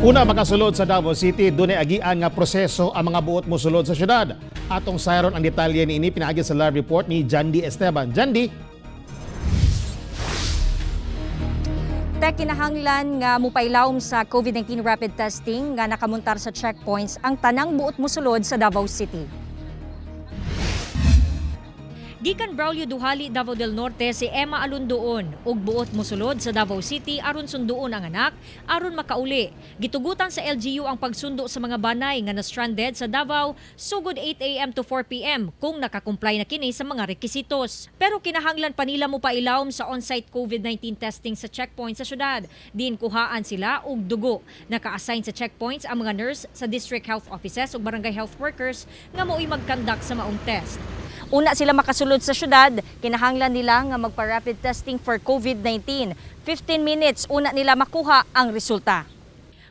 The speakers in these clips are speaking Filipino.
Una makasulod sa Davao City, dunay agian nga proseso ang mga buot mosulod sa syudad. Atong sayron ang detalye niini pinaagi sa live report ni Jandy Esteban. Jandy. Kinahanglan nga mupailawom sa COVID-19 rapid testing nga nakamuntar sa checkpoints ang tanang buot mosulod sa Davao City. Gikan Braulio Duhali, Davao del Norte si Emma Alundoon ug buot mosulod sa Davao City aron sunduon ang anak aron makauli. Gitugutan sa LGU ang pagsundo sa mga banay nga na-stranded sa Davao sugod 8 a.m. to 4 p.m. kung nakakumply na kini sa mga rekisitos. Pero kinahanglan pa nila mo pailawom sa on-site COVID-19 testing sa checkpoint sa syudad. Diin kuhaan sila og dugo. Naka-assign sa checkpoints ang mga nurse sa district health offices ug barangay health workers nga mo'y mag-conduct sa maong test. Una sila makasulod sa syudad, kinahanglan nila nga magpa-rapid testing for COVID-19. 15 minutes una nila makuha ang resulta.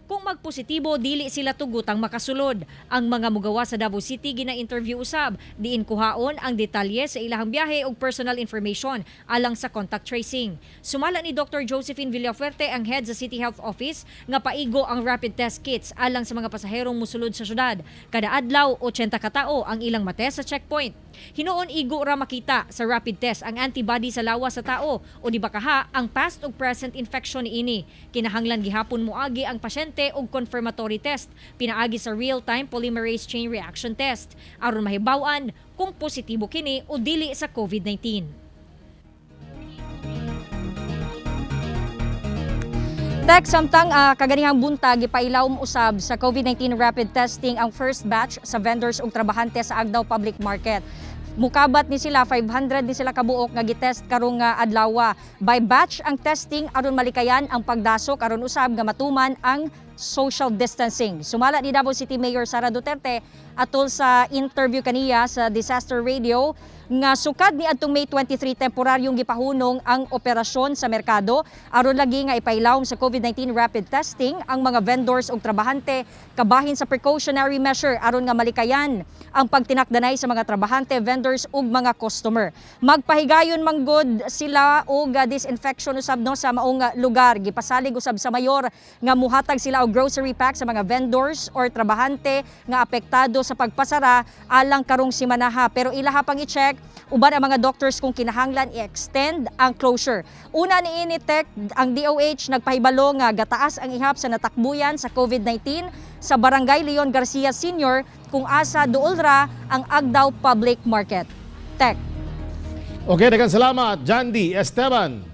Kung magpositibo, dili sila tugutang makasulod. Ang mga mugawa sa Davao City gina-interview usab, diin kuhaon ang detalye sa ilahang biyahe ug personal information alang sa contact tracing. Sumala ni Dr. Josephine Villafuerte, ang head sa City Health Office, nga paigo ang rapid test kits alang sa mga pasaherong musulod sa syudad. Kada adlaw 80 ka tawo ang ilang matest sa checkpoint. Hinuon igo ra makita sa rapid test ang antibody sa lawas sa tao o di bakaha ang past ug present infection niini. Kinahanglan gihapon moagi ang pasyente og confirmatory test pinaagi sa real-time polymerase chain reaction test aron mahibaw-an kung positibo kini o dili sa COVID-19. Samtang kaganihang buntag ipailawom usab sa COVID-19 rapid testing ang first batch sa vendors ug trabahante sa Agdao Public Market. Mukabat ni sila 500 ni sila kabuok nga gitest karong adlaw. By batch ang testing aron malikayan ang pagdasok aron usab nga matuman ang social distancing. Sumala ni Davao City Mayor Sara Duterte atol sa interview kaniya sa Disaster Radio nga sukad ni adtong May 23 temporaryong gipahunong ang operasyon sa merkado aron lagi nga ipailawom sa COVID-19 rapid testing ang mga vendors ug trabahante kabahin sa precautionary measure aron nga malikayan ang pagtinakdanay sa mga trabahante, vendors ug mga customer. Magpahigayon manggod sila og disinfection usab no sa maong lugar. Gipasalig usab sa mayor nga muhatag sila og grocery pack sa mga vendors or trabahante nga apektado sa pagpasara alang karong simanaha. Pero ilaha pang i-check uban ang mga doctors kung kinahanglan i-extend ang closure. Una niini tek ang DOH nagpahibalo nga gataas ang ihap sa natakbuyan sa COVID-19 sa Barangay Leon Garcia Sr. kung asa duol ra ang Agdao Public Market. Tek. Okay, daghang salamat Jandy Esteban.